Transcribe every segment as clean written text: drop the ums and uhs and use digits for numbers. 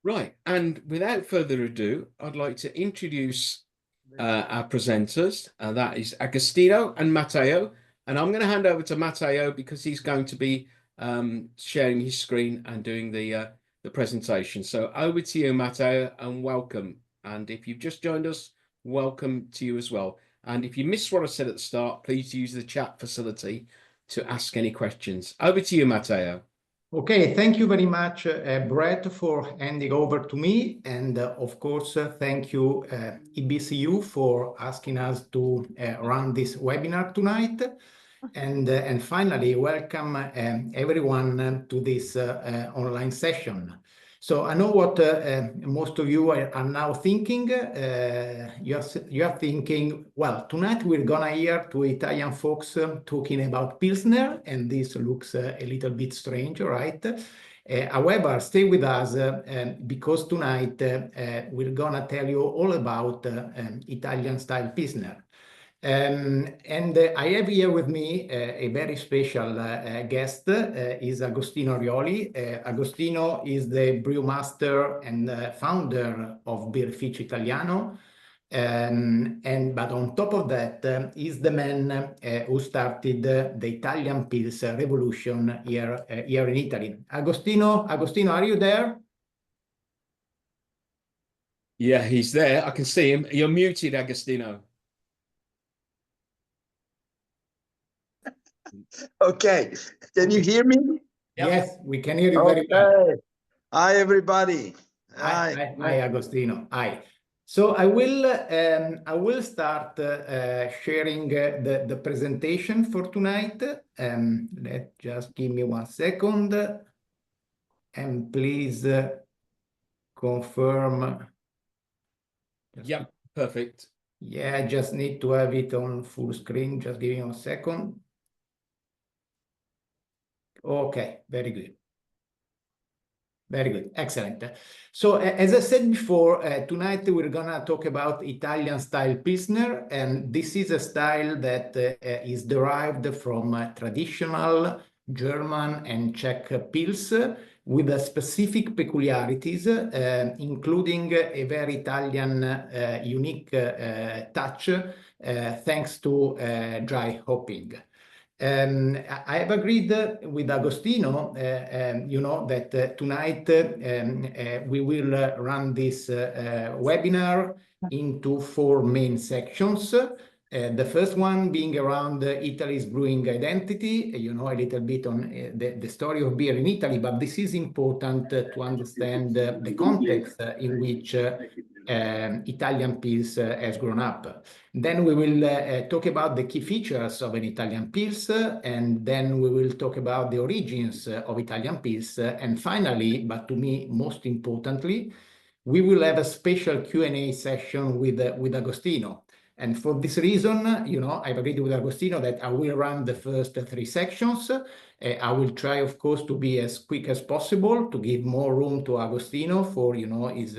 Right, and without further ado, I'd like to introduce our presenters. That is Agostino and Matteo. And I'm going to hand over to Matteo because he's going to be sharing his screen and doing the presentation. So over to you, Matteo, and welcome. And if you've just joined us, welcome to you as well. And if you missed what I said at the start, please use the chat facility to ask any questions. Over to you, Matteo. Okay, thank you very much, Brett, for handing over to me. And of course, thank you, EBCU, for asking us to run this webinar tonight. And finally, welcome everyone to this online session. So I know what most of you are now thinking. You are thinking, well, tonight we're gonna hear two Italian folks talking about Pilsner, and this looks a little bit strange, right? However, stay with us because tonight we're gonna tell you all about Italian style Pilsner. And I have here with me a very special guest, is Agostino Arioli. Agostino is the brewmaster and founder of Birrificio Italiano. But on top of that, he's the man who started the Italian Pils revolution here in Italy. Agostino, are you there? Yeah, he's there. I can see him. You're muted, Agostino. Okay, can you hear me? Yep. Yes, we can hear you very well. Hi, everybody. Hi, Agostino. Hi. So I will start sharing the presentation for tonight. Just give me 1 second, and please confirm. Yeah, perfect. Yeah, I just need to have it on full screen. Just give me 1 second. Okay, very good. Very good, excellent. So as I said before, tonight we're gonna talk about Italian style Pilsner, and this is a style that is derived from traditional German and Czech Pils with a specific peculiarities, including a very Italian unique touch thanks to dry hopping. I have agreed with Agostino, you know, that tonight we will run this webinar into 4 main sections. The first one being around Italy's brewing identity, you know, a little bit on the story of beer in Italy, but this is important to understand the context in which Italian Pils has grown up. Then we will talk about the key features of an Italian Pils, and then we will talk about the origins of Italian Pils. And finally, but to me most importantly, we will have a special Q&A session with Agostino. And for this reason, you know, I've agreed with Agostino that I will run the first 3 sections. I will try, of course, to be as quick as possible to give more room to Agostino for, you know, his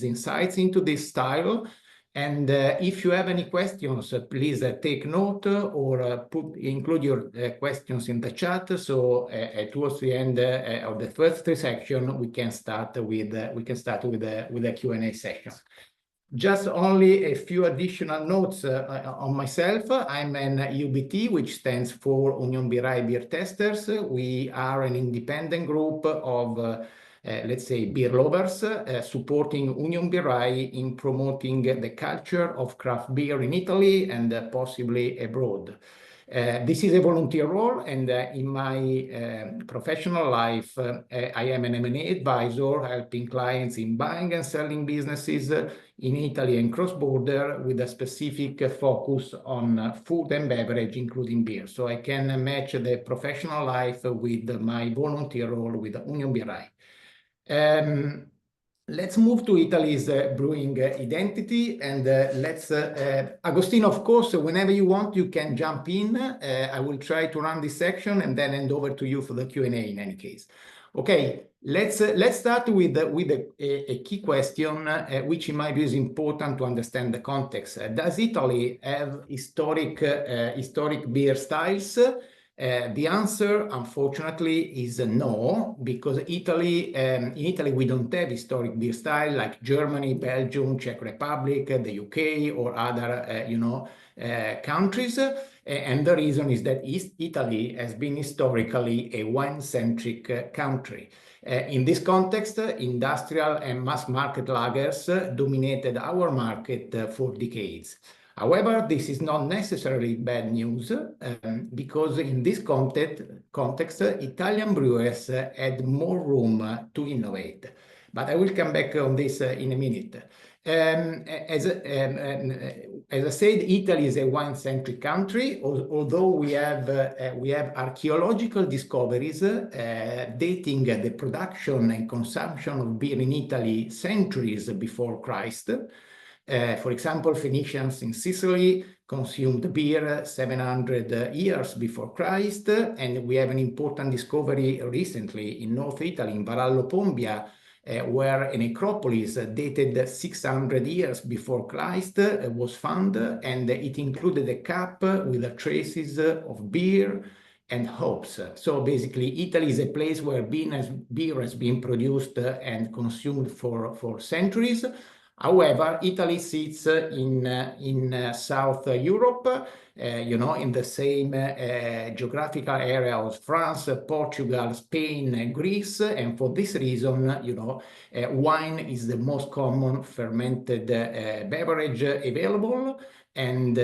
insights into this style. And if you have any questions, please take note or include your questions in the chat. So towards the end of the first 3 sections, we can start with a Q&A session. Just only a few additional notes on myself. I'm an UBT, which stands for Unionbirrai Beer Testers. We are an independent group of, let's say, beer lovers supporting Unionbirrai in promoting the culture of craft beer in Italy and possibly abroad. This is a volunteer role, and in my professional life, I am an M&A advisor, helping clients in buying and selling businesses in Italy and cross-border with a specific focus on food and beverage, including beer. So I can match the professional life with my volunteer role with Unionbirrai. Let's move to Italy's brewing identity, and let's, Agostino, of course, whenever you want, you can jump in. I will try to run this section and then hand over to you for the Q&A in any case. Okay, let's start with a key question, which in my view is important to understand the context. Does Italy have historic beer styles? The answer, unfortunately, is no, because in Italy, we don't have historic beer style like Germany, Belgium, Czech Republic, the UK, or other, countries. And the reason is that Italy has been historically a wine-centric country. In this context, industrial and mass market lagers dominated our market for decades. However, this is not necessarily bad news, because in this context, Italian brewers had more room to innovate. But I will come back on this in a minute. As I said, Italy is a wine-centric country, although we have archaeological discoveries dating the production and consumption of beer in Italy centuries before Christ. For example, Phoenicians in Sicily consumed beer 700 years before Christ, and we have an important discovery recently in North Italy, in Varallo Pombia, where a necropolis dated 600 years before Christ was found, and it included a cup with the traces of beer and hops. So basically, Italy is a place where beer has been produced and consumed for centuries. However, Italy sits in South Europe, in the same geographical area as France, Portugal, Spain, Greece, and for this reason, wine is the most common fermented beverage available, and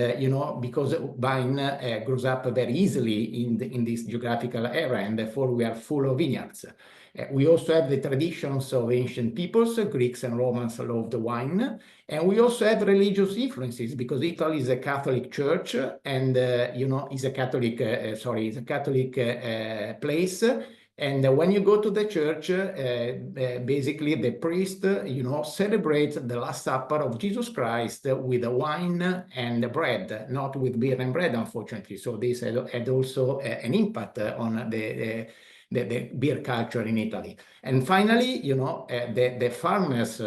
because wine grows up very easily in this geographical area, and therefore we are full of vineyards. We also have the traditions of ancient peoples. Greeks and Romans loved wine. And we also have religious influences, because Italy is a Catholic church, and, is a Catholic place. And when you go to the church, basically the priest, celebrates the Last Supper of Jesus Christ with wine and bread, not with beer and bread, unfortunately. So this had also an impact on the beer culture in Italy. And finally, the farmers,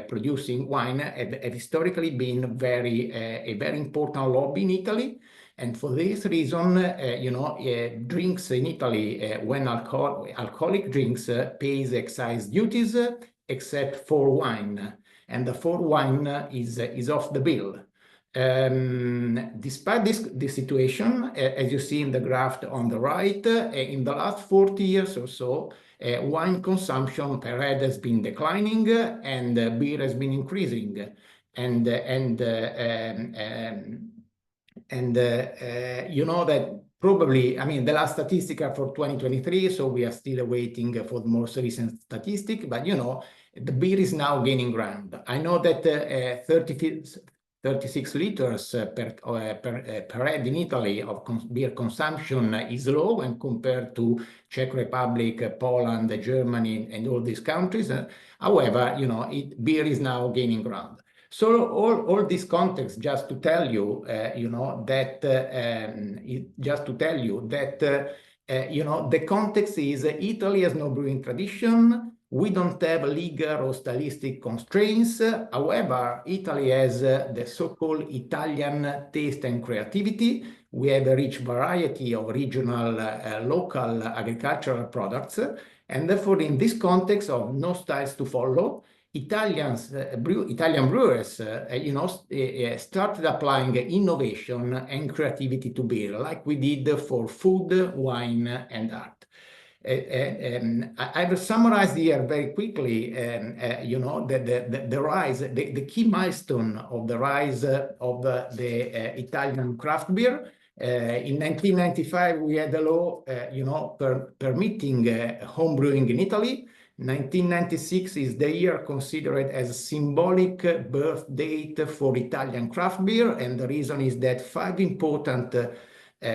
producing wine have historically been a very important lobby in Italy. And for this reason, drinks in Italy, when alcoholic drinks pays excise duties, except for wine. And for wine is off the bill. Despite this situation, as you see in the graph on the right, in the last 40 years or so, wine consumption per head has been declining, and beer has been increasing. And that probably, the last statistic are for 2023, so we are still waiting for the most recent statistic, but the beer is now gaining ground. I know that 36 liters per head in Italy of beer consumption is low when compared to Czech Republic, Poland, Germany, and all these countries. However, beer is now gaining ground. So all this context just to tell you, that the context is Italy has no brewing tradition. We don't have legal or stylistic constraints. However, Italy has the so-called Italian taste and creativity. We have a rich variety of regional, local agricultural products. And therefore, in this context of no styles to follow, Italian brewers, started applying innovation and creativity to beer, like we did for food, wine, and art. I will summarize here very quickly, the rise, the key milestone of the rise of the Italian craft beer. In 1995, we had a law, permitting home brewing in Italy. 1996 is the year considered as a symbolic birth date for Italian craft beer, and the reason is that 5 important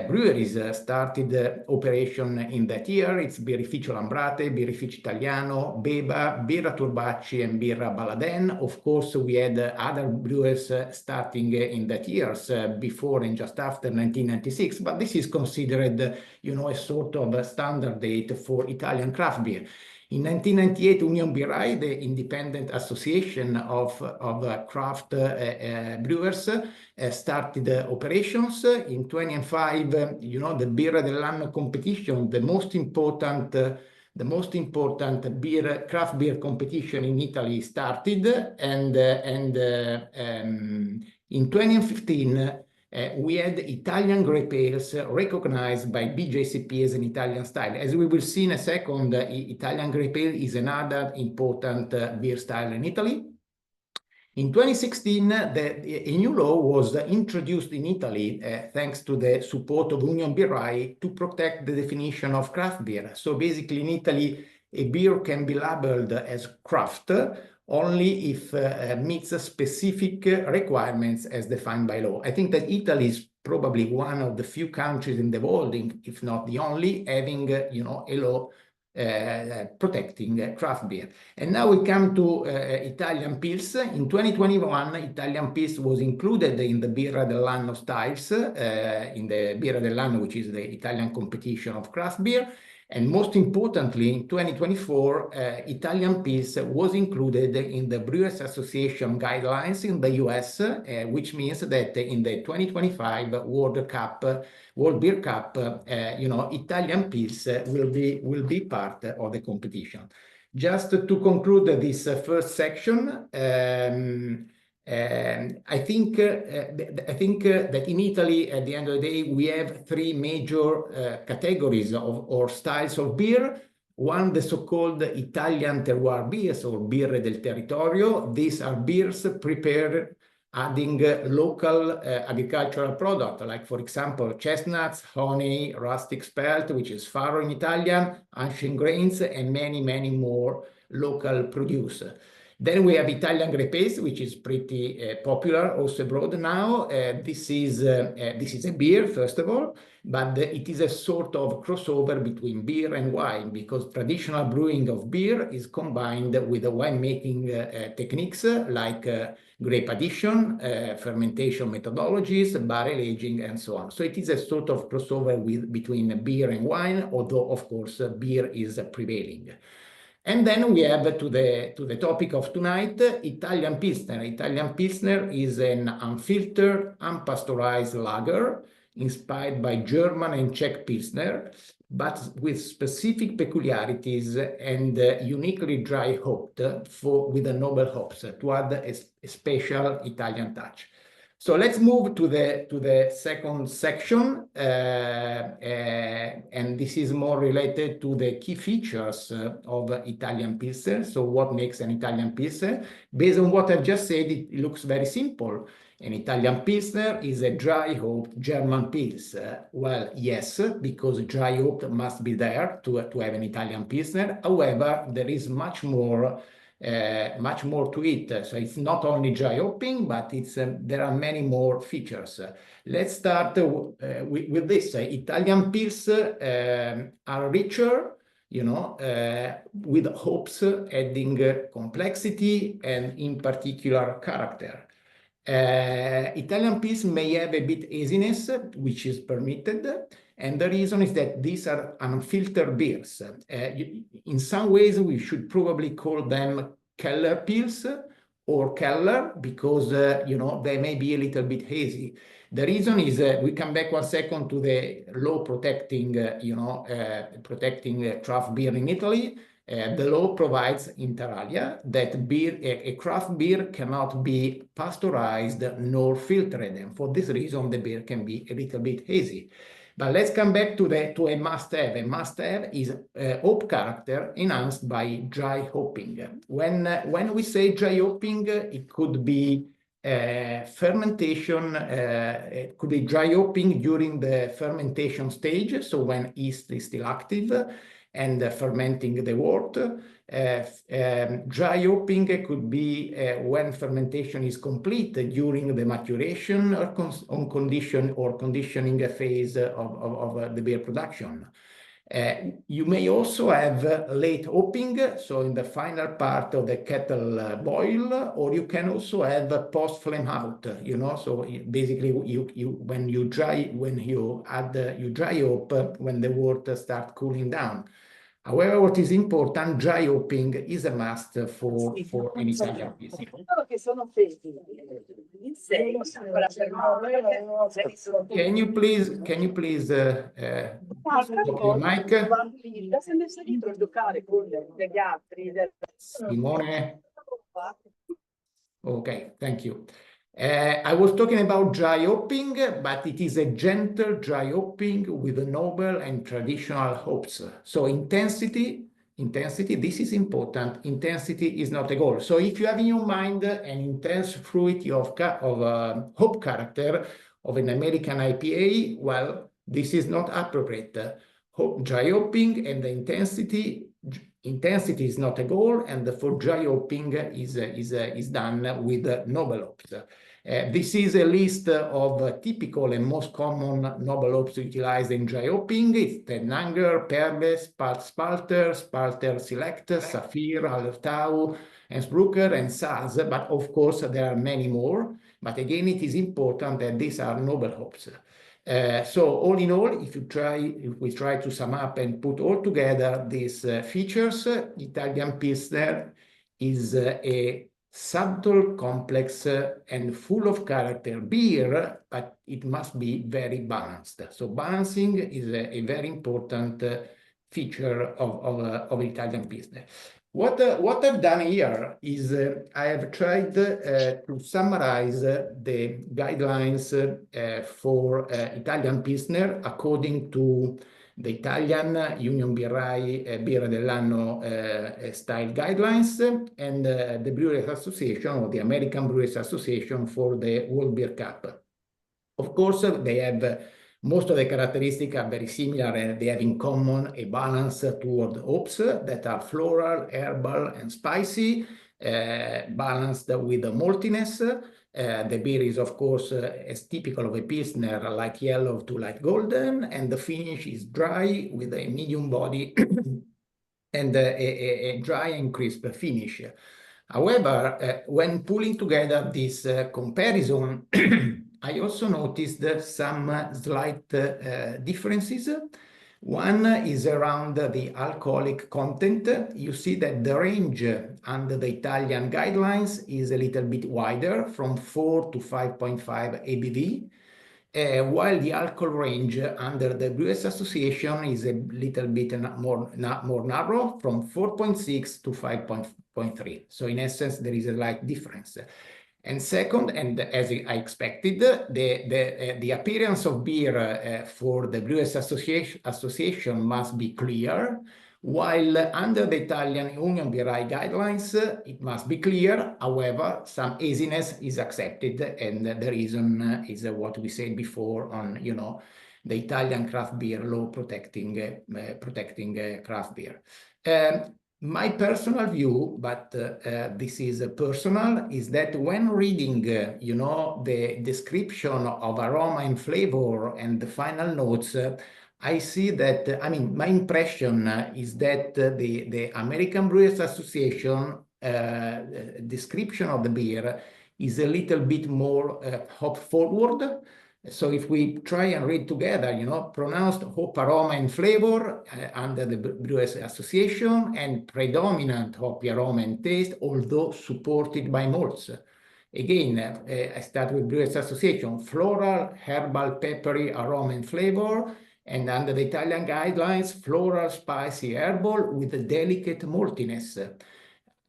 breweries started operation in that year. It's Birrificio Lambrate, Birrificio Italiano, Beba, Birra Turbacci, and Birra Baladen. Of course, we had other brewers starting in that years, before and just after 1996, but this is considered, a sort of a standard date for Italian craft beer. In 1998, Unionbirrai, the independent association of craft brewers, started operations. In 2005, you know, the Birra dell'Anno competition, the most important craft beer competition in Italy started, and in 2015 we had Italian grape ales recognized by BJCP as an Italian style. As we will see in a second, Italian grape ale is another important beer style in Italy. In 2016, a new law was introduced in Italy thanks to the support of Unionbirrai to protect the definition of craft beer. So basically in Italy, a beer can be labeled as craft only if meets specific requirements as defined by law. I think that Italy is probably one of the few countries in the world, if not the only, having you know, a law protecting craft beer. And now we come to Italian Pils. In 2021, Italian Pils was included in the Birra dell'Anno styles, in the Birra dell'Anno, which is the Italian competition of craft beer. And most importantly, in 2024, Italian Pils was included in the Brewers Association guidelines in the US, which means that in the 2025 World Beer Cup, you know, Italian Pils will be part of the competition. Just to conclude this first section, I think that in Italy, at the end of the day, we have three major categories or styles of beer. One, the so-called Italian terroir beers or birre del territorio. These are beers prepared adding local agricultural product, like, for example, chestnuts, honey, rustic spelt, which is farro in Italian, ancient grains, and many, many more local produce. Then we have Italian grape ales, which is pretty popular also abroad now. This is a beer, first of all, but it is a sort of crossover between beer and wine, because traditional brewing of beer is combined with the winemaking techniques like grape addition, fermentation methodologies, barrel aging, and so on. So it is a sort of crossover between beer and wine, although, of course, beer is prevailing. And then we have to the topic of tonight, Italian Pilsner. Italian Pilsner is an unfiltered, unpasteurized lager inspired by German and Czech Pilsner, but with specific peculiarities and uniquely dry hopped with the noble hops to add a special Italian touch. So let's move to the second section, and this is more related to the key features of Italian Pilsner. So what makes an Italian Pilsner? Based on what I've just said, it looks very simple. An Italian Pilsner is a dry hopped German Pils. Well, yes, because dry hopped must be there to have an Italian Pilsner. However, there is much more to it. So it's not only dry hopping, but there are many more features. Let's start with this. Italian Pils are richer, you know, with hops adding complexity and in particular character. Italian Pils may have a bit haziness, which is permitted. And the reason is that these are unfiltered beers. In some ways, we should probably call them Keller Pils or Keller because, you know, they may be a little bit hazy. The reason is we come back 1 second to the law protecting, protecting craft beer in Italy. The law provides inter alia that a craft beer cannot be pasteurized nor filtered. And for this reason, the beer can be a little bit hazy. But let's come back to a must-have. A must-have is hop character enhanced by dry hopping. When we say dry hopping, it could be fermentation. It could be dry hopping during the fermentation stage, so when yeast is still active and fermenting the wort. Dry hopping could be when fermentation is complete during the maturation or conditioning phase of the beer production. You may also have late hopping, so in the final part of the kettle boil, or you can also have post flame out. You know, so basically you dry hop when the wort starts cooling down. However, what is important, dry hopping is a must for an Italian Pilsner. Can you please your mic? Simone. Okay, thank you. I was talking about dry hopping, but it is a gentle dry hopping with a noble and traditional hops. So intensity, this is important. Intensity is not a goal. So if you have in your mind an intense fruity of hop character of an American IPA, well, this is not appropriate. Dry hopping and the intensity is not a goal, and for dry hopping is done with noble hops. This is a list of typical and most common noble hops utilized in dry hopping. It's Tennanger, Perle, Spalter, Spalter Select, Saphir, Hallertau, and Spruker, and Saz, but of course there are many more. But again, it is important that these are noble hops. So all in all, if we try to sum up and put all together these features, Italian Pilsner is a subtle, complex, and full of character beer, but it must be very balanced. So balancing is a very important feature of Italian Pilsner. What I've done here is I have tried to summarize the guidelines for Italian Pilsner according to the Italian Unionbirrai Birra dell'Anno style guidelines and the Brewers Association or the American Brewers Association for the World Beer Cup. Of course, they have most of the characteristics are very similar, and they have in common a balance toward hops that are floral, herbal, and spicy, balanced with the maltiness. The beer is, of course, as typical of a Pilsner, light yellow to light golden, and the finish is dry with a medium body and a dry and crisp finish. However, when pulling together this comparison, I also noticed some slight differences. One is around the alcoholic content. You see that the range under the Italian guidelines is a little bit wider, from 4 to 5.5 ABV, while the alcohol range under the Brewers Association is a little bit more narrow, from 4.6 to 5.3. So in essence, there is a slight difference. And second, and as I expected, the appearance of beer for the Brewers Association must be clear, while under the Italian Unionbirrai guidelines, it must be clear. However, some haziness is accepted, and the reason is what we said before on, the Italian craft beer law protecting craft beer. My personal view, but this is personal, is that when reading, the description of aroma and flavor and the final notes, I see that, my impression is that the American Brewers Association description of the beer is a little bit more hop forward. So if we try and read together, pronounced hop aroma and flavor under the Brewers Association, and predominant hoppy aroma and taste, although supported by malts. Again, I start with Brewers Association, floral, herbal, peppery aroma and flavor, and under the Italian guidelines, floral, spicy, herbal with a delicate maltiness.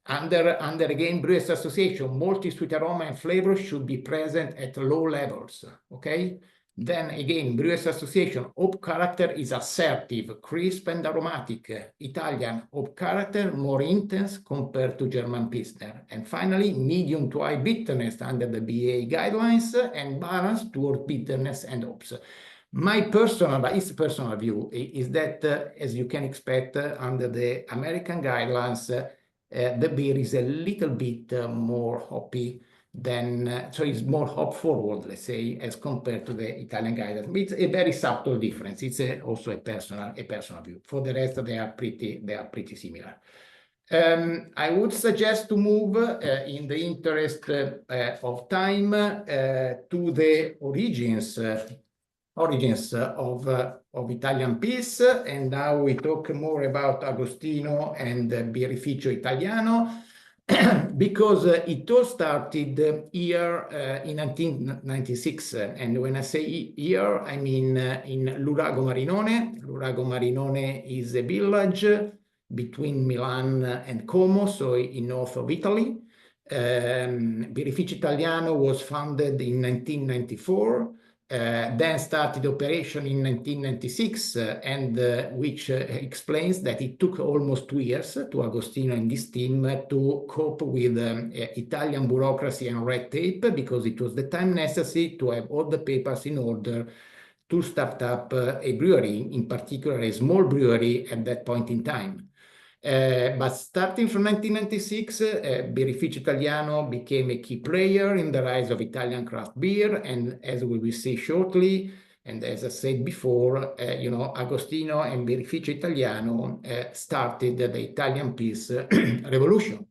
Under again, Brewers Association, malty, sweet aroma and flavor should be present at low levels, okay? Then again, Brewers Association, hop character is assertive, crisp and aromatic. Italian, hop character more intense compared to German Pilsner. And finally, medium to high bitterness under the BA guidelines and balance toward bitterness and hops. My personal view is that, as you can expect, under the American guidelines, the beer is a little bit more hoppy than, so it's more hop forward, let's say, as compared to the Italian guidelines. It's a very subtle difference. It's also a personal view. For the rest, they are pretty similar. I would suggest to move, in the interest of time, to the origins origins of Italian Pils, and now we talk more about Agostino and Birrificio Italiano, because it all started here in 1996. And when I say here, I mean in Lurago Marinone. Lurago Marinone is a village between Milan and Como, so in north of Italy. Birrificio Italiano was founded in 1994. Then started operation in 1996, which explains that it took almost 2 years to Agostino and his team to cope with Italian bureaucracy and red tape, because it was the time necessary to have all the papers in order to start up a brewery, in particular a small brewery at that point in time. But starting from 1996, Birrificio Italiano became a key player in the rise of Italian craft beer. And as we will see shortly, and as I said before, Agostino and Birrificio Italiano started the Italian Pils revolution.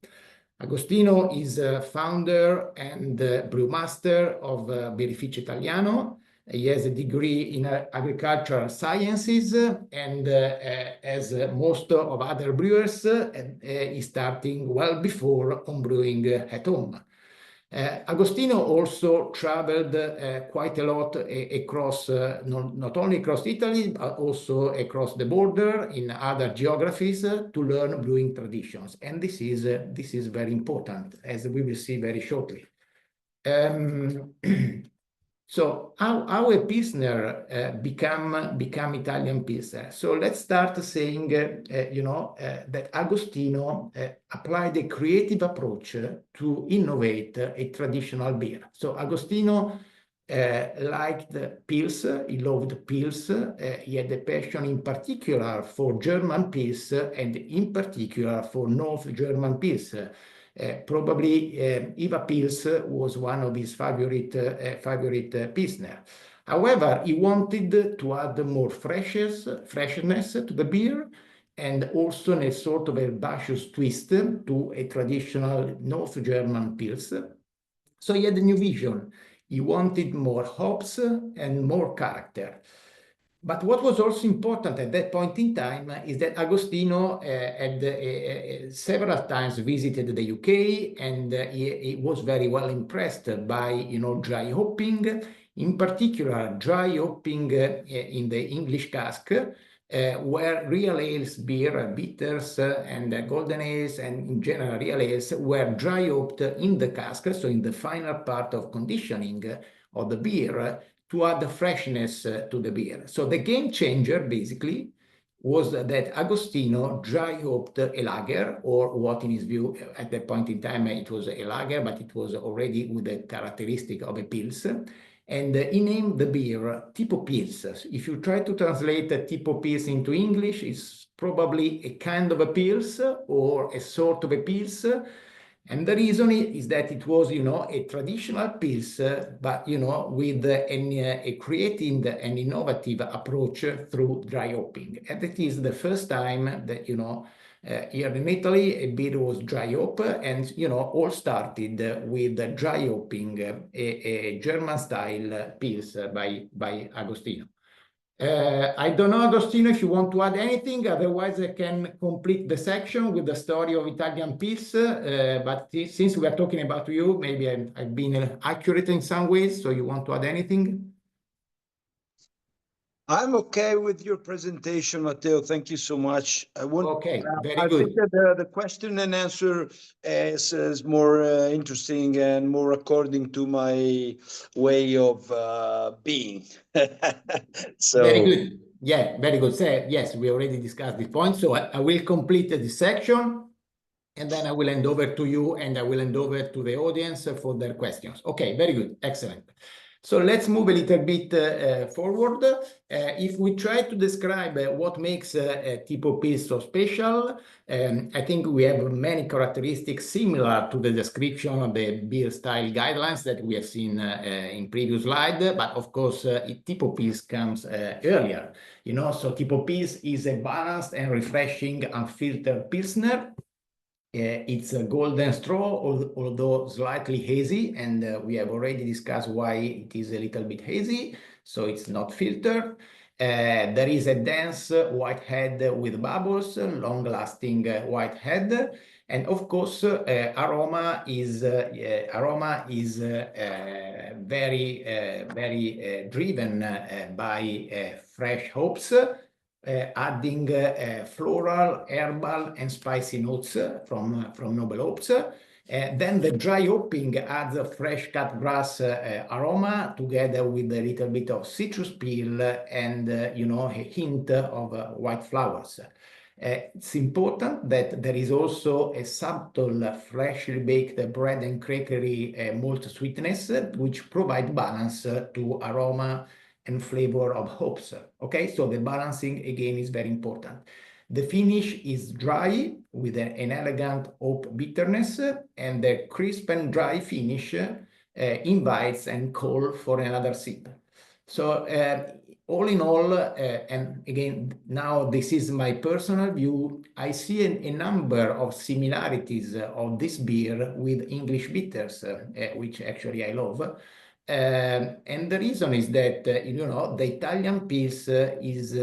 Agostino is founder and brewmaster of Birrificio Italiano. He has a degree in agricultural sciences, and as most of other brewers, is starting well before on brewing at home. Agostino also traveled quite a lot across, not only across Italy, but also across the border in other geographies to learn brewing traditions. And this is very important, as we will see very shortly. So how a Pilsner become Italian Pilsner? So let's start saying, that Agostino applied a creative approach to innovate a traditional beer. So Agostino liked Pils, he loved Pils, he had a passion in particular for German Pils, and in particular for North German Pils. Probably Iva Pils was one of his favorite Pilsner. However, he wanted to add more freshness to the beer, and also a sort of herbaceous twist to a traditional North German Pils. So he had a new vision. He wanted more hops and more character. But what was also important at that point in time is that Agostino had several times visited the UK, and he was very well impressed by dry hopping, in particular dry hopping in the English cask, where real ales, beer, bitters, and golden ales, and in general real ales were dry hopped in the cask, so in the final part of conditioning of the beer, to add the freshness to the beer. So the game changer basically was that Agostino dry hopped a lager, or what in his view at that point in time it was a lager, but it was already with the characteristic of a Pils. And he named the beer Tipo Pils. If you try to translate Tipo Pils into English, it's probably a kind of a Pils or a sort of a Pils. And the reason is that it was, a traditional Pils, but, with a creative and innovative approach through dry hopping. And it is the first time that, here in Italy, a beer was dry hop, and, all started with dry hopping a German-style Pils by Agostino. I don't know, Agostino, if you want to add anything. Otherwise, I can complete the section with the story of Italian Pils. But since we are talking about you, maybe I've been accurate in some ways. So you want to add anything? I'm okay with your presentation, Matteo. Thank you so much. Okay, very I good. think that the question and answer is more interesting and more according to my way of being. So Very good. Yeah, very good. So, yes, we already discussed this point. So I will complete this section, and then I will hand over to you, and I will hand over to the audience for their questions. Okay, very good. Excellent. So let's move a little bit forward. If we try to describe what makes Tipo Pils so special, I think we have many characteristics similar to the description of the beer style guidelines that we have seen in previous slide. But of course, Tipo Pils comes earlier. So Tipo Pils is a balanced and refreshing unfiltered Pilsner. It's a golden straw, although slightly hazy, and we have already discussed why it is a little bit hazy. so it's not filtered. There is a dense white head with bubbles, long-lasting white head. And of course, aroma is very driven by fresh hops, adding floral, herbal, and spicy notes from noble hops. Then the dry hopping adds a fresh cut grass aroma together with a little bit of citrus peel and a hint of white flowers. It's important that there is also a subtle freshly baked bread and crackery malt sweetness, which provide balance to aroma and flavor of hops. Okay, so the balancing again is very important. The finish is dry with an elegant hop bitterness, and the crisp and dry finish invites and calls for another sip. So all in all, and again, now this is my personal view, I see a number of similarities of this beer with English bitters, which actually I love. And the reason is that, the Italian Pils is,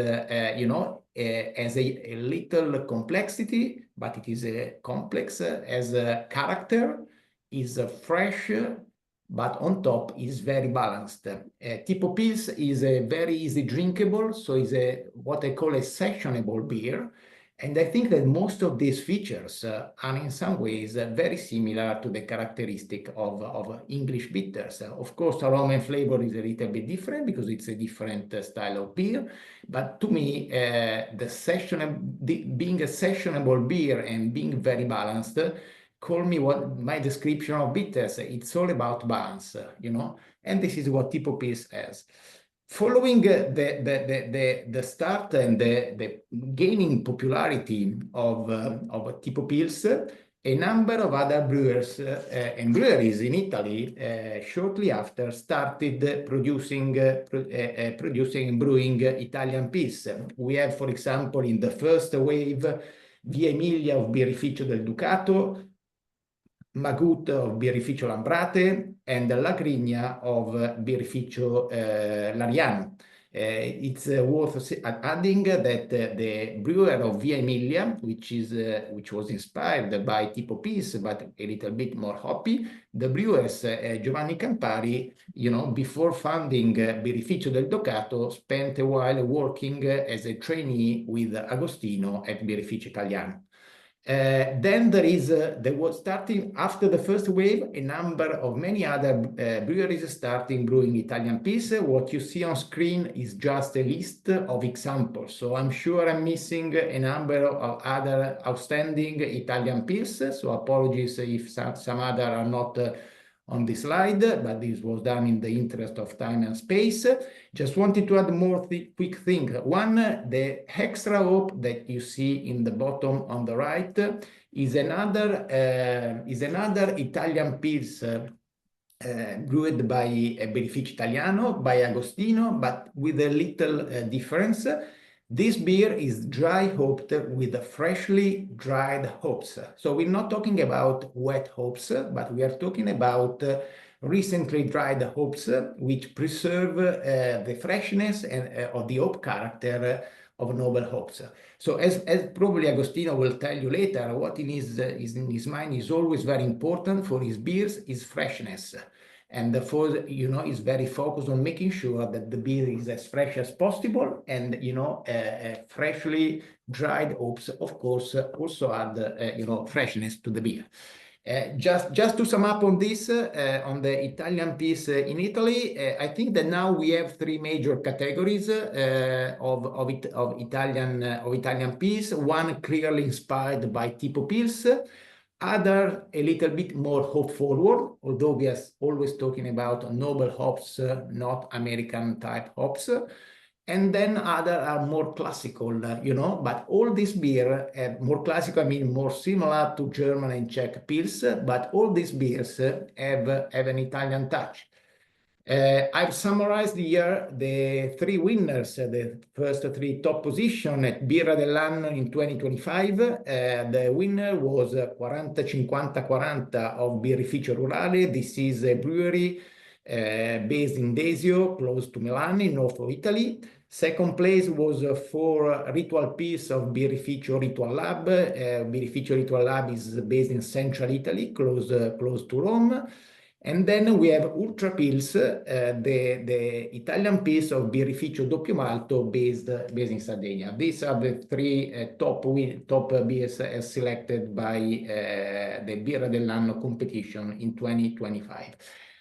has a little complexity, but it is complex as a character, is fresh, but on top is very balanced. Tipo Pils is a very easy drinkable, so is what I call a sessionable beer. And I think that most of these features are in some ways very similar to the characteristic of English bitters. Of course, aroma and flavor is a little bit different because it's a different style of beer. But to me, being a sessionable beer and being very balanced, call me what my description of bitters. It's all about balance, and this is what Tipo Pils has. Following the start and the gaining popularity of Tipo Pils, a number of other brewers and breweries in Italy shortly after started producing and brewing Italian Pils. We have, for example, in the first wave, Via Emilia of Birrificio del Ducato, Magut of Birrificio Lambrate, and La Grigna of Birrificio Lariano. It's worth adding that the brewer of Via Emilia, which was inspired by Tipo Pils, but a little bit more hoppy, the brewers Giovanni Campari, before founding Birrificio del Ducato, spent a while working as a trainee with Agostino at Birrificio Italiano. Then there was starting after the first wave, a number of many other breweries starting brewing Italian Pils. What you see on screen is just a list of examples. So I'm sure I'm missing a number of other outstanding Italian Pils. So apologies if some other are not on this slide, but this was done in the interest of time and space. Just wanted to add more quick thing. One, the extra hop that you see in the bottom on the right is another Italian Pils brewed by Birrificio Italiano, by Agostino, but with a little difference. This beer is dry hopped with freshly dried hops. So we're not talking about wet hops, but we are talking about recently dried hops, which preserve the freshness of the hop character of noble hops. So as probably Agostino will tell you later, what in his mind is always very important for his beers is freshness. And therefore, is very focused on making sure that the beer is as fresh as possible, and freshly dried hops, of course, also add freshness to the beer. Just to sum up on this, on the Italian Pils in Italy, I think that now we have three major categories of Italian Pils. One clearly inspired by Tipo Pils. Other a little bit more hop forward, although we are always talking about noble hops, not American type hops. And then other are more classical, but all this beer, more classical, I mean more similar to German and Czech Pils, but all these beers have an Italian touch. I've summarized here the three winners, the first three top position at Birra dell'Anno in 2025. The winner was 40-50-40 of Birrificio Rurale. This is a brewery based in Desio, close to Milan, in north of Italy. Second place was for Ritual Pils of Birrificio Ritual Lab. Birrificio Ritual Lab is based in central Italy, close to Rome. And then we have Ultra Pils, the Italian Pils of Birrificio Doppio Malto, based in Sardinia. These are the three top beers as selected by the Birra dell'Anno competition in 2025.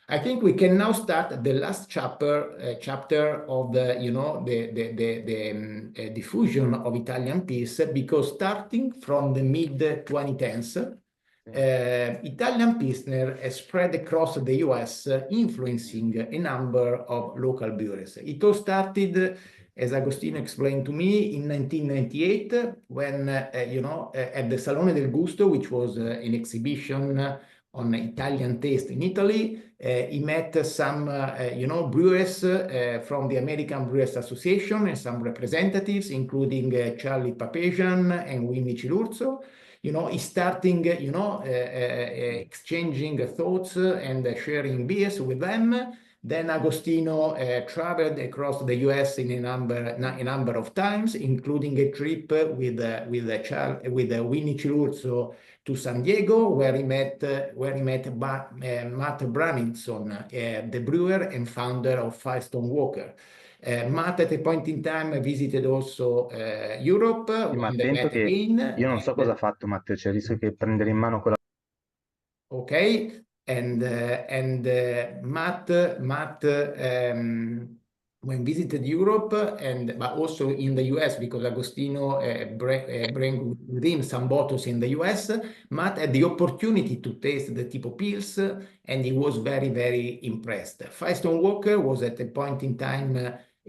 I think we can now start the last chapter of the diffusion of Italian Pils, because starting from the mid-2010s, Italian Pilsner has spread across the US, influencing a number of local breweries. It all started, as Agostino explained to me, in 1998, when, at the Salone del Gusto, which was an exhibition on Italian taste in Italy, he met some, brewers from the American Brewers Association and some representatives, including Charlie Papazian and Winnie Cilurzo. He's starting, exchanging thoughts and sharing beers with them. Then Agostino traveled across the US in a number of times, including a trip with Winnie Cilurzo to San Diego, where he met Matt Branninson, the brewer and founder of Firestone Walker. Matt at a point in time visited also Europe. Ma attento che io non so cosa ha fatto Matteo, c'è il rischio che prendere in mano quella... Okay, and Matt when visited Europe but also in the US, because Agostino bring with him some bottles in the US. Matt had the opportunity to taste the Tipo Pils, and he was very, very impressed. Firestone Walker was at a point in time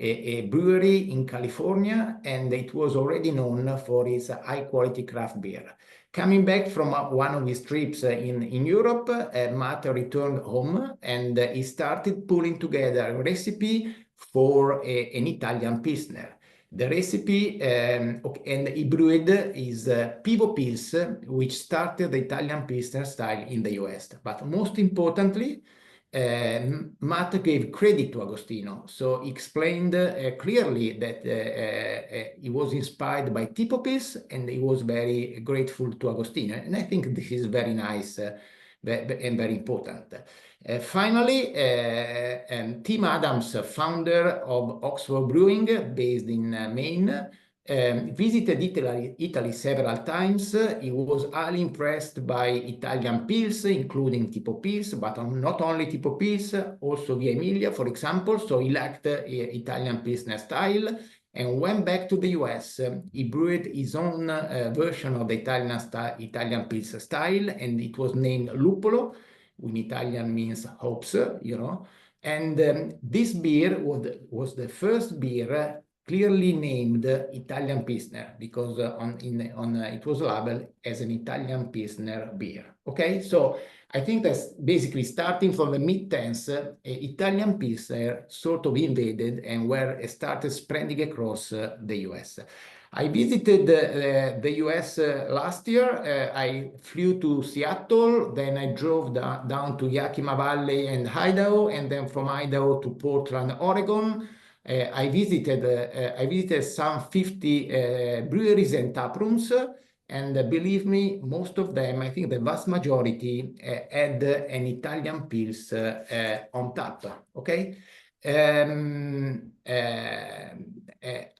a brewery in California, and it was already known for its high-quality craft beer. Coming back from one of his trips in Europe, Matt returned home, and he started putting together a recipe for an Italian Pilsner. The recipe, and he brewed his Pivo Pils, which started the Italian Pilsner style in the US. But most importantly, Matt gave credit to Agostino. So he explained clearly that he was inspired by Tipo Pils, and he was very grateful to Agostino. And I think this is very nice and very important. Finally, Tim Adams, founder of Oxford Brewing, based in Maine, visited Italy several times. He was highly impressed by Italian Pils, including Tipo Pils, but not only Tipo Pils, also Via Emilia, for example. So he liked Italian Pilsner style and went back to the US. He brewed his own version of the Italian Pils style, and it was named Lupolo. In Italian means hops, And this beer was the first beer clearly named Italian Pilsner, because it was labeled as an Italian Pilsner beer. Okay, so I think that's basically starting from the mid-10s, Italian Pilsner sort of invaded and started spreading across the US. I visited the US last year. I flew to Seattle, then I drove down to Yakima Valley and Idaho, and then from Idaho to Portland, Oregon. I visited some 50 breweries and tap rooms, and believe me, most of them, I think the vast majority, had an Italian Pils on tap. Okay.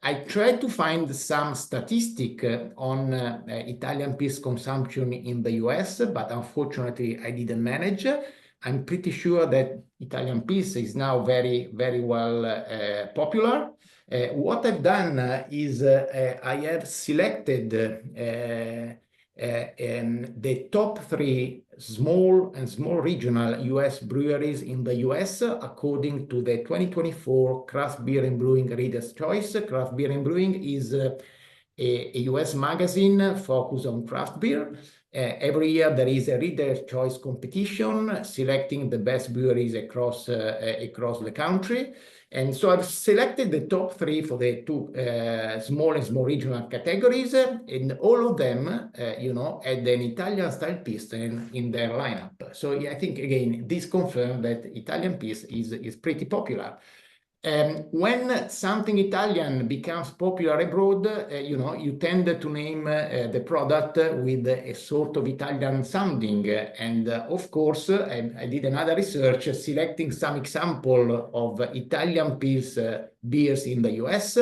I tried to find some statistic on Italian Pils consumption in the US, but unfortunately I didn't manage. I'm pretty sure that Italian Pils is now very, very well popular. What I've done is I have selected the top 3 small regional US breweries in the US according to the 2024 Craft Beer and Brewing Reader's Choice. Craft Beer and Brewing is a US magazine focused on craft beer. Every year there is a Reader's Choice competition selecting the best breweries across the country. And so I've selected the top 3 for the 2 small and small regional categories, and all of them, you know, had an Italian style Pilsner in their lineup. So yeah, I think, again, this confirms that Italian Pilsner is pretty popular. When something Italian becomes popular abroad, you know, you tend to name the product with a sort of Italian sounding. And of course, I did another research selecting some example of Italian beers in the US,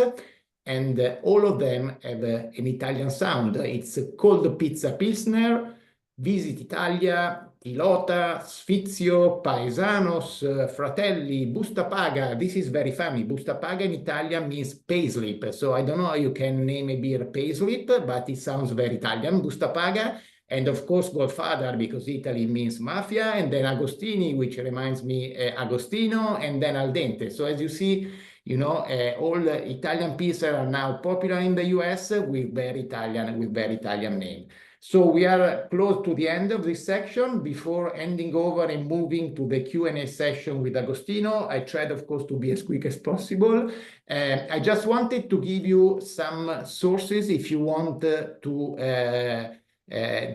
and all of them have an Italian sound. It's called Pizza Pilsner, Visit Italia, Pilota, Sfizio, Paesanos, Fratelli, Busta Paga. This is very funny. Busta Paga in Italian means payslip. So I don't know how you can name a beer payslip, but it sounds very Italian. Busta Paga. And of course, Godfather, because Italy means mafia. And then Agostini, which reminds me Agostino. And then Al Dente. So as you see, you know, all Italian pieces are now popular in the US with very Italian name. So we are close to the end of this section. Before handing over and moving to the Q&A session with Agostino, I tried, of course, to be as quick as possible. I just wanted to give you some sources if you want to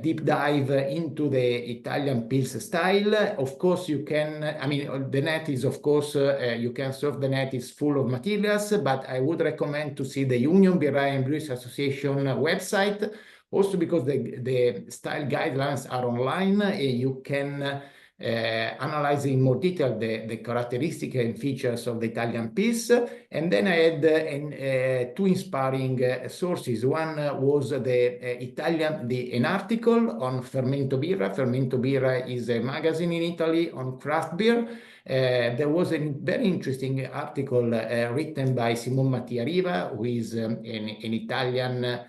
deep dive into the Italian Pils style. Of course, you can, I mean, the net is, of course, you can surf the net, is full of materials, but I would recommend to see the Unionbirrai and Brewers Association website. Also because the style guidelines are online, you can analyze in more detail the characteristics and features of the Italian piece. And then I had 2 inspiring sources. One was an article on Fermento Birra. Fermento Birra is a magazine in Italy on craft beer. There was a very interesting article written by Simon Mattia Riva, who is an Italian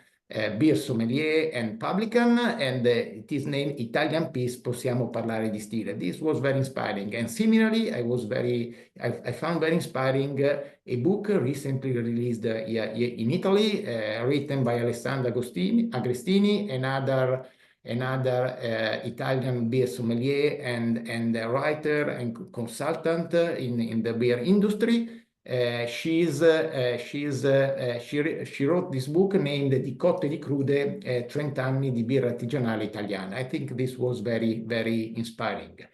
beer sommelier and publican, and it is named Italian Pils, possiamo parlare di stile. This was very inspiring. And similarly, I found very inspiring a book recently released in Italy, written by Alessandro Agrestini, another Italian beer sommelier and writer and consultant in the beer industry. She wrote this book named Di Cotte di Crude, 30 anni di birra artigianale italiana. I think this was very, very inspiring.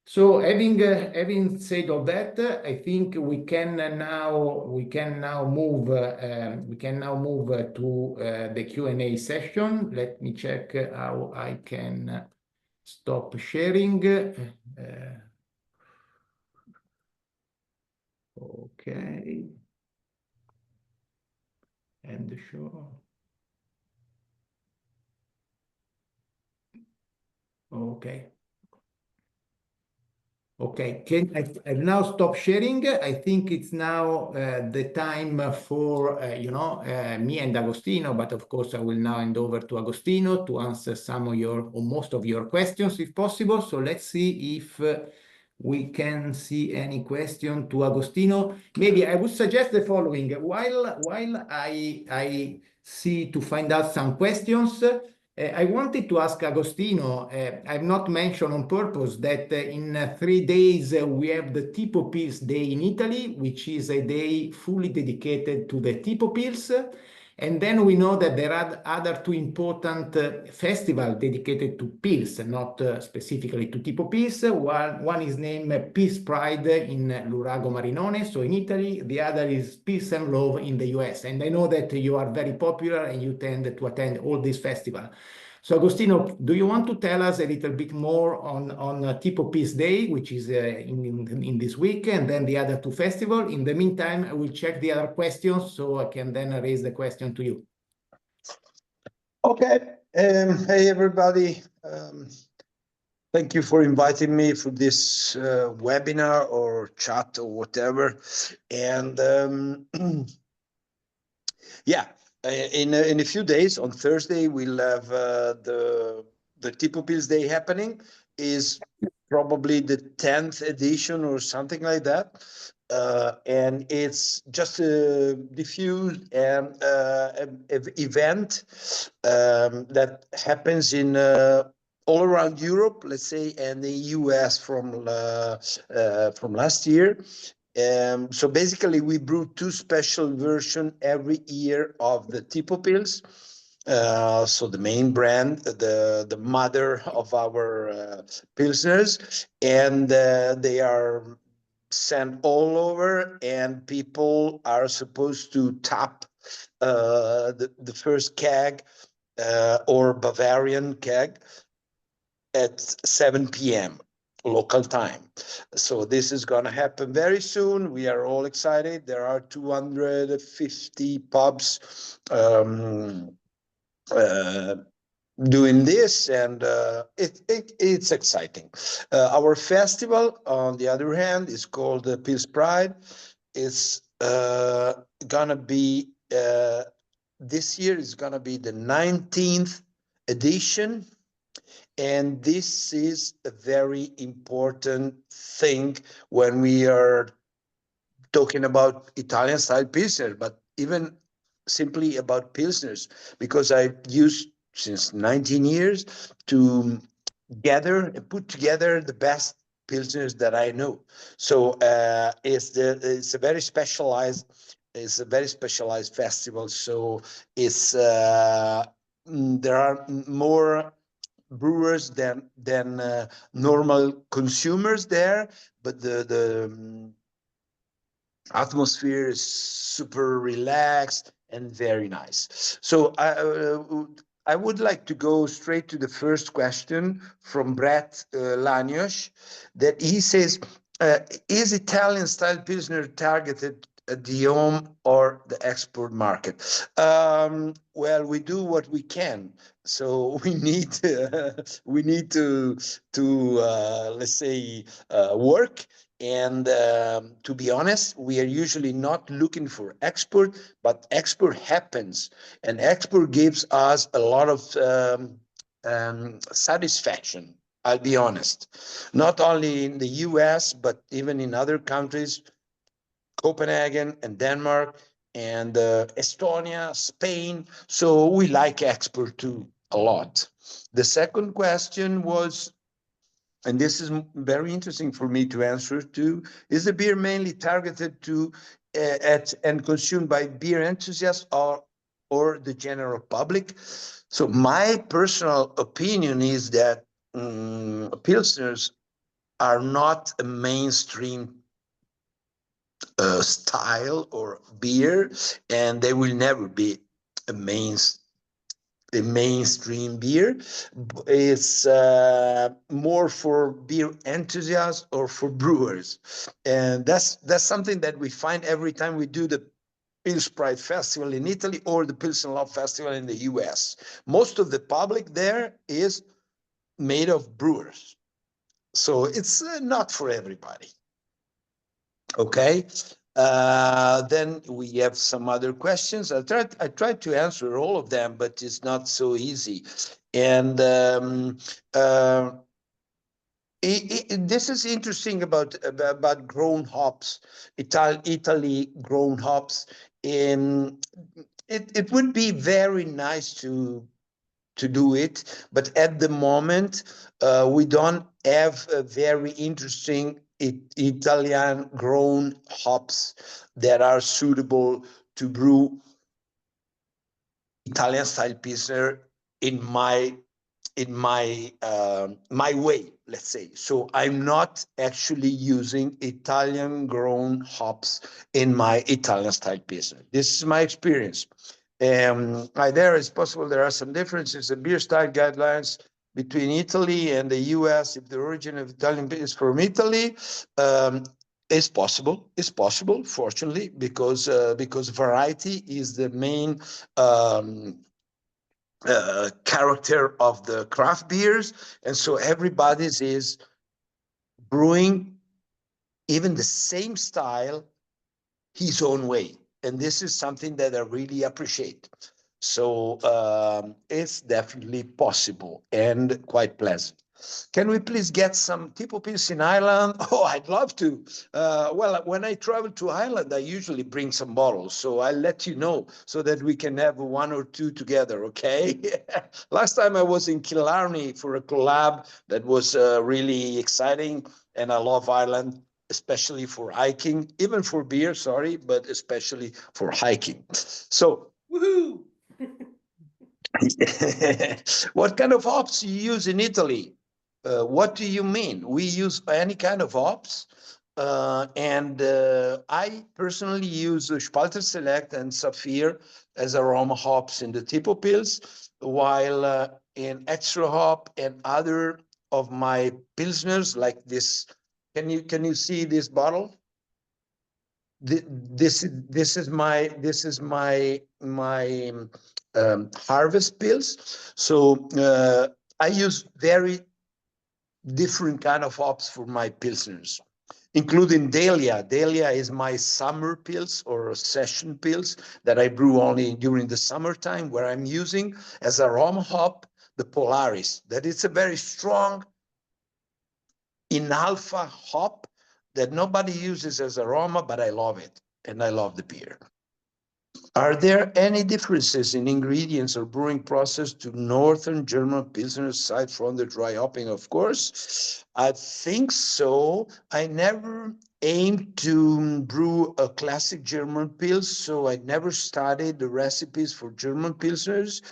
So having said all that, I think we can now move to the Q&A session. Let me check how I can stop sharing. Okay. And the show. Okay. Okay, I've now stopped sharing. I think it's now the time for, me and Agostino, but of course I will now hand over to Agostino to answer some of your, or most of your questions if possible. So let's see if we can see any question to Agostino. Maybe I would suggest the following. While I see to find out some questions, I wanted to ask Agostino, I've not mentioned on purpose that in 3 days we have the Tipo Pils Day in Italy, which is a day fully dedicated to the Tipo Pils. And then we know that there are other 2 important festivals dedicated to Pils, not specifically to Tipo Pils. One is named Pils Pride in Lurago Marinone, so in Italy. The other is Pils and Love in the US. And I know that you are very popular and you tend to attend all these festivals. So Agostino, do you want to tell us a little bit more on Tipo Pils Day, which is in this week, and then the other 2 festivals? In the meantime, I will check the other questions so I can then raise the question to you. Okay. Hey, everybody. Thank you for inviting me for this webinar or chat or whatever. And yeah. In a few days, on Thursday, we'll have the Tipo Pils Day happening. Is probably the 10th edition or something like that. And it's just a diffused event that happens in all around Europe, let's say, and the US from last year. So basically, we brew two special versions every year of the Tipo Pils. So the main brand, the mother of our Pilsners, and they are sent all over, and people are supposed to tap the first keg or Bavarian keg at 7 p.m. local time. So this is going to happen very soon. We are all excited. There are 250 pubs doing this, and it's exciting. Our festival, on the other hand, is called the Pils Pride. It's gonna be this year is gonna be the 19th edition, and this is a very important thing when we are talking about Italian style Pilsner, but even simply about Pilsners, because I used since 19 years to gather and put together the best Pilsners that I know. So it's a very specialized festival. So it's there are more brewers than normal consumers there, but the atmosphere is super relaxed and very nice. So I would like to go straight to the first question from Brett Lanios, that he says, is Italian style Pilsner targeted at the home or the export market? Well, we do what we can. So we need to let's say work. And to be honest, we are usually not looking for export, but export happens, and export gives us a lot of satisfaction. I'll be honest, not only in the US, but even in other countries, Copenhagen and Denmark and Estonia, Spain. So we like export too a lot. The second question was, and this is very interesting for me to answer to, is the beer mainly targeted to at and consumed by beer enthusiasts or the general public? So my personal opinion is that Pilsners are not a mainstream style or beer, and they will never be a mainstream beer. It's more for beer enthusiasts or for brewers, and that's something that we find every time we do the Pils Pride Festival in Italy or the Pilsen Love Festival in the US. Most of the public there is made of brewers, so it's not for everybody. Okay. Then we have some other questions. I tried to answer all of them, but it's not so easy. And this is interesting about grown hops, Italy grown hops. It would be very nice to do it, but at the moment we don't have a very interesting Italian grown hops that are suitable to brew Italian style Pilsner in my way, let's say. So I'm not actually using Italian grown hops in my Italian style Pilsner. This is my experience. It's possible there are some differences in beer style guidelines between Italy and the US if the origin of Italian beer is from Italy. It's possible, fortunately, because variety is the main character of the craft beers, and so everybody's is brewing even the same style his own way. And this is something that I really appreciate. So it's definitely possible and quite pleasant. Can we please get some Tipo Pils in Ireland? Oh, I'd love to. Well, when I travel to Ireland, I usually bring some bottles. So I'll let you know so that we can have one or two together, okay? Last time I was in Killarney for a collab that was really exciting, and I love Ireland. especially for hiking, even for beer, sorry, but especially for hiking. So, Woohoo! what kind of hops you use in Italy? What do you mean? We use any kind of hops. I personally use Spalter Select and Saphir as aroma hops in the Tipo Pils, while in Extra Hop and other of my Pilsners like this. Can you see this bottle? This is my harvest pills. So I use very different kind of hops for my pilsners, including Dahlia. Dahlia is my summer pils or session pils that I brew only during the summertime, where I'm using as aroma hop the Polaris. That it's a very strong in alpha hop that nobody uses as aroma, but I love it, and I love the beer. Are there any differences in ingredients or brewing process to Northern German Pilsner aside from the dry hopping, of course? I think so. I never aimed to brew a classic German Pils, so I never studied the recipes for German Pilsners.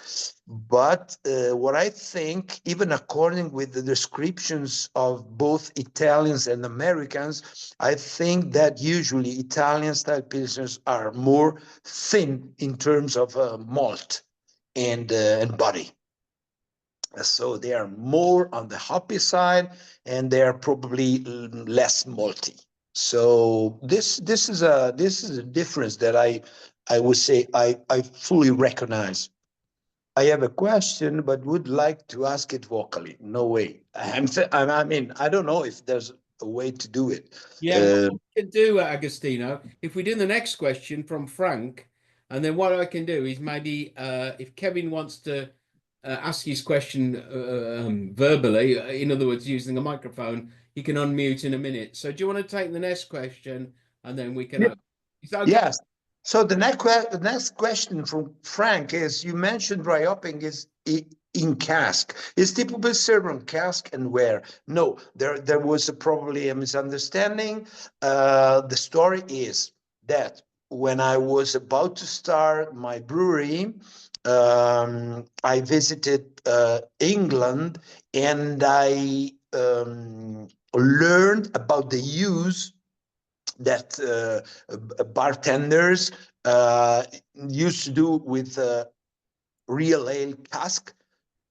But what I think, even according with the descriptions of both Italians and Americans, I think that usually Italian style Pilsners are more thin in terms of malt and body. So they are more on the hoppy side, and they are probably less malty. So this is a difference that I would say I fully recognize. I have a question, but would like to ask it vocally. No way. I mean, I don't know if there's a way to do it. Yeah, what we can do, Agostino, if we do the next question from Frank, and then what I can do is maybe if Kevin wants to ask his question verbally, in other words, using a microphone, he can unmute in a minute. So do you want to take the next question, and then we can... Yeah. Is that okay? Yes. So the next question from Frank is, you mentioned dry hopping is in cask. Is typical served on cask, and where? No, there was probably a misunderstanding. The story is that when I was about to start my brewery, I visited England, and I learned about the use that bartenders used to do with real ale cask,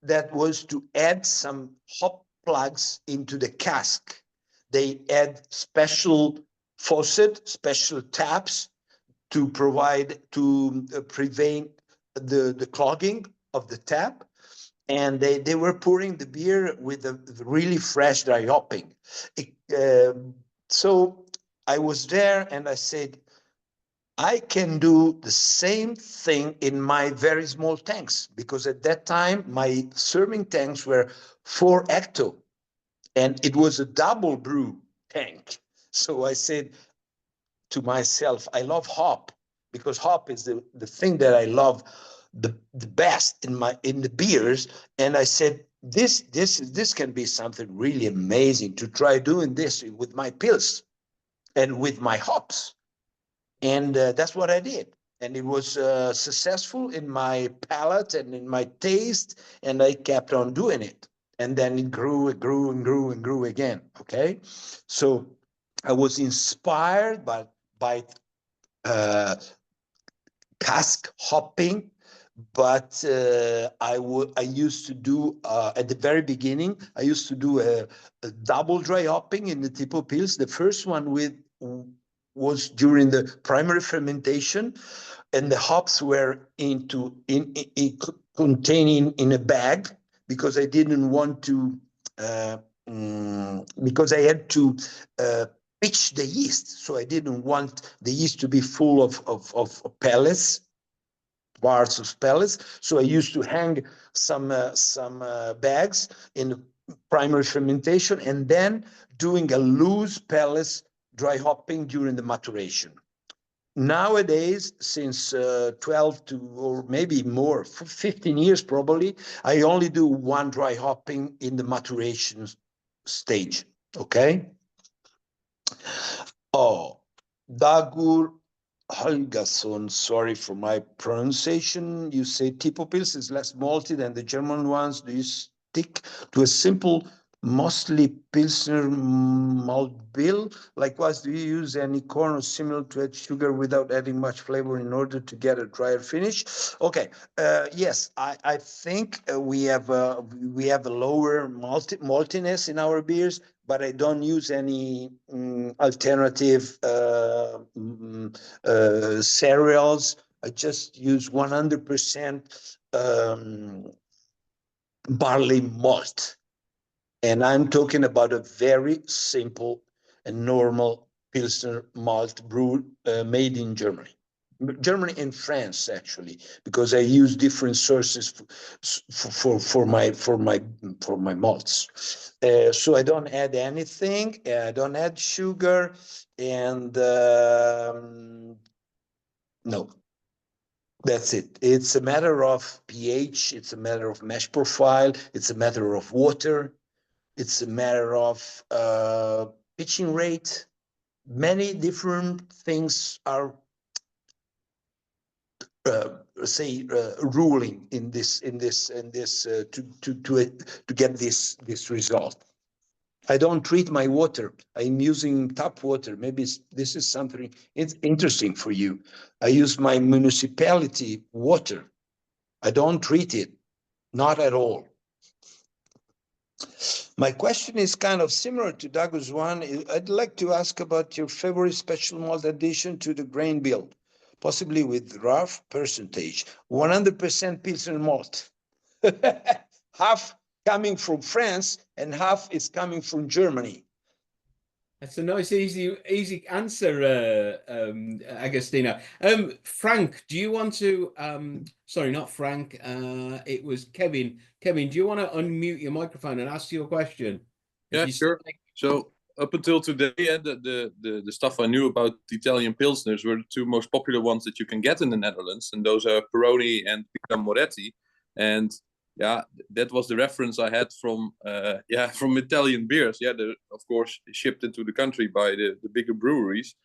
that was to add some hop plugs into the cask. They add special faucet, special taps to provide, to prevent the clogging of the tap. And they were pouring the beer with a really fresh dry hopping. So I was there, and I said, I can do the same thing in my very small tanks, because at that time my serving tanks were 4 hecto, and it was a double brew tank. So I said to myself, I love hop, because hop is the thing that I love the best in the beers. And I said, this can be something really amazing to try doing this with my pills and with my hops. And that's what I did. And it was successful in my palate and in my taste, and I kept on doing it. And then it grew and grew again, okay? So I was inspired by cask hopping, but I used to do, at the very beginning, I used to do a double dry hopping in the Tipo Pils. The first one was during the primary fermentation, and the hops were containing in a bag, because I didn't want to, because I had to pitch the yeast, so I didn't want the yeast to be full of pellets, bars of pellets. So I used to hang some bags in the primary fermentation, and then doing a loose pellets dry hopping during the maturation. Nowadays, since 12 to, or maybe more, 15 years probably, I only do one dry hopping in the maturation stage, okay? Oh, Dagur Helgason, sorry for my pronunciation. You say Tipo Pils is less malty than the German ones. Do you stick to a simple, mostly Pilsner malt bill? Likewise, do you use any corn or similar to add sugar without adding much flavor in order to get a drier finish? Okay, yes, I think we have a lower maltiness in our beers, but I don't use any alternative cereals. I just use 100% barley malt. And I'm talking about a very simple and normal Pilsner malt brew made in Germany. Germany and France, actually, because I use different sources for my malts. So I don't add anything. I don't add sugar, and no, that's it. It's a matter of pH. It's a matter of mash profile. It's a matter of water. It's a matter of pitching rate. Many different things are ruling in this to get this result. I don't treat my water. I'm using tap water. Maybe this is something it's interesting for you. I use my municipality water. I don't treat it, not at all. My question is kind of similar to Doug's one. I'd like to ask about your favorite special malt addition to the grain bill, possibly with rough percentage, 100% Pilsner malt. Half coming from France and half is coming from Germany. That's a nice, easy answer, Agostino. Frank, do you want to? Sorry, not Frank. It was Kevin. Kevin, do you want to unmute your microphone and ask your question? Yeah, sure. So up until today, the stuff I knew about the Italian Pilsners were the two most popular ones that you can get in the Netherlands, and those are Peroni and Moretti. And yeah, that was the reference I had from Italian beers. Yeah, of course shipped into the country by the bigger breweries.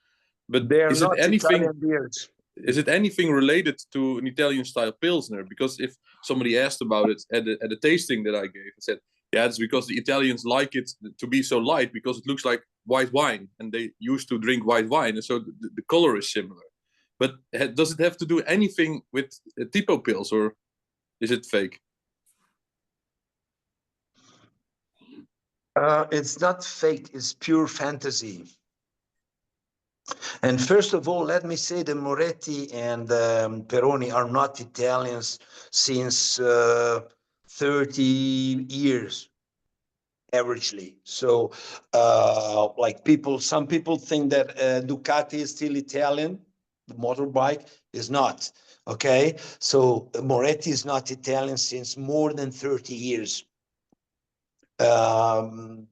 But is it anything? Italian beers. Is it anything related to an Italian style Pilsner? Because if somebody asked about it at the tasting that I gave, I said, yeah, it's because the Italians like it to be so light because it looks like white wine, and they used to drink white wine, and so the color is similar. But does it have to do anything with Tipo Pils, or is it fake? It's not fake, it's pure fantasy. And first of all, let me say the Moretti and Peroni are not Italians since 30 years, averagely. So like some people think that Ducati is still Italian, the motorbike is not. Okay, so Moretti is not Italian since more than 30 years. The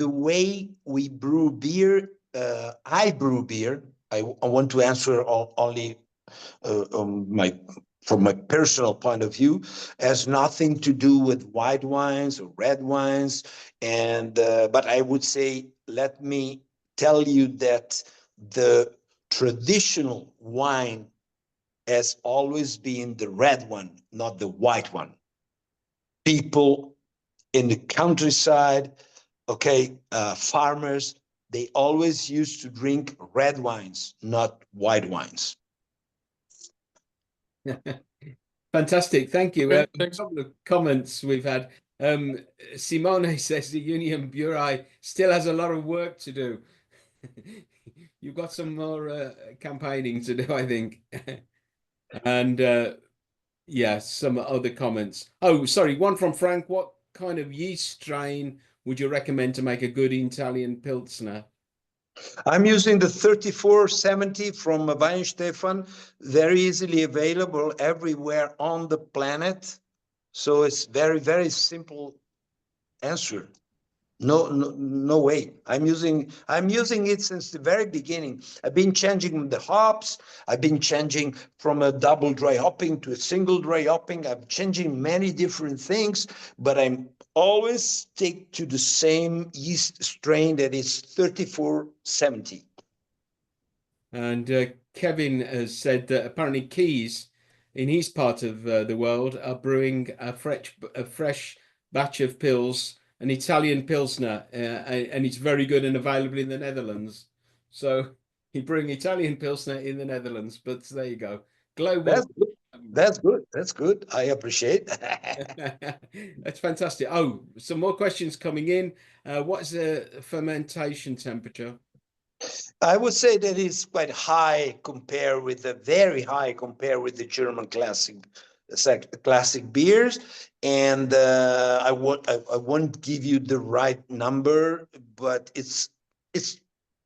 way we brew beer, I brew beer. I want to answer only from my personal point of view, has nothing to do with white wines or red wines. And but I would say, let me tell you that the traditional wine has always been the red one, not the white one. People in the countryside, okay, farmers, they always used to drink red wines, not white wines. Fantastic, thank you. Okay, A couple of comments we've had. Simone says the Unionbirrai still has a lot of work to do. You've got some more campaigning to do, I think. And yeah, some other comments. Oh, sorry, one from Frank. What kind of yeast strain would you recommend to make a good Italian Pilsner? I'm using the 3470 from Weihenstephan, very easily available everywhere on the planet. So it's very, very simple answer. No way. I'm using it since the very beginning. I've been changing the hops. I've been changing from a double dry hopping to a single dry hopping. I'm changing many different things, but I'm always stick to the same yeast strain that is 3470. And Kevin has said that apparently Keys, in his part of the world, are brewing a fresh batch of pils, an Italian Pilsner, and it's very good and available in the Netherlands. So he's brewing Italian Pilsner in the Netherlands, but there you go. Global. That's good. That's good. I appreciate. That's fantastic. Oh, some more questions coming in. What's the fermentation temperature? I would say that it's quite high very high compared with the German classic beers. And I won't give you the right number, but it's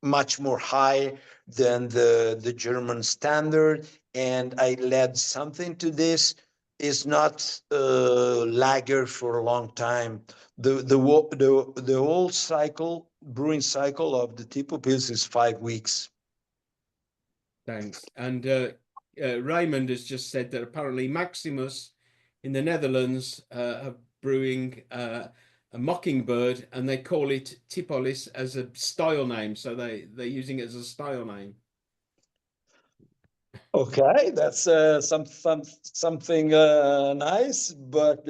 much more high than the German standard. And I led something to this. Is not lager for a long time. The whole brewing cycle of the Tipo Pils is 5 weeks. Thanks. And Raymond has just said that apparently Maximus in the Netherlands are brewing a Mockingbird, and they call it Tipolis as a style name. So they're using it as a style name. Okay, that's something nice, but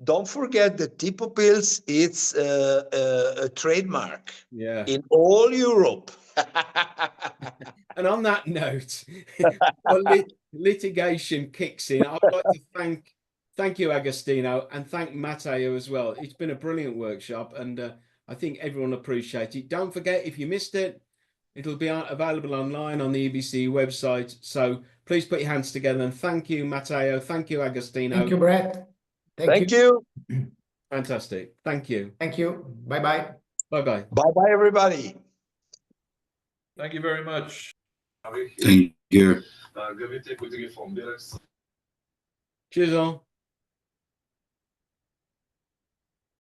don't forget the Tipo Pils. It's a trademark in all Europe. And on that note, litigation kicks in. I'd like to thank you, Agostino, and thank Matteo as well. It's been a brilliant workshop, and I think everyone appreciates it. Don't forget, if you missed it, it'll be available online on the EBC website. So please put your hands together, and thank you, Matteo. Thank you, Agostino. Thank you, Brett. Thank you. Fantastic. Thank you. Thank you. Bye-bye. Bye-bye. Bye-bye, everybody. Thank you very much. Thank you. Cheers all.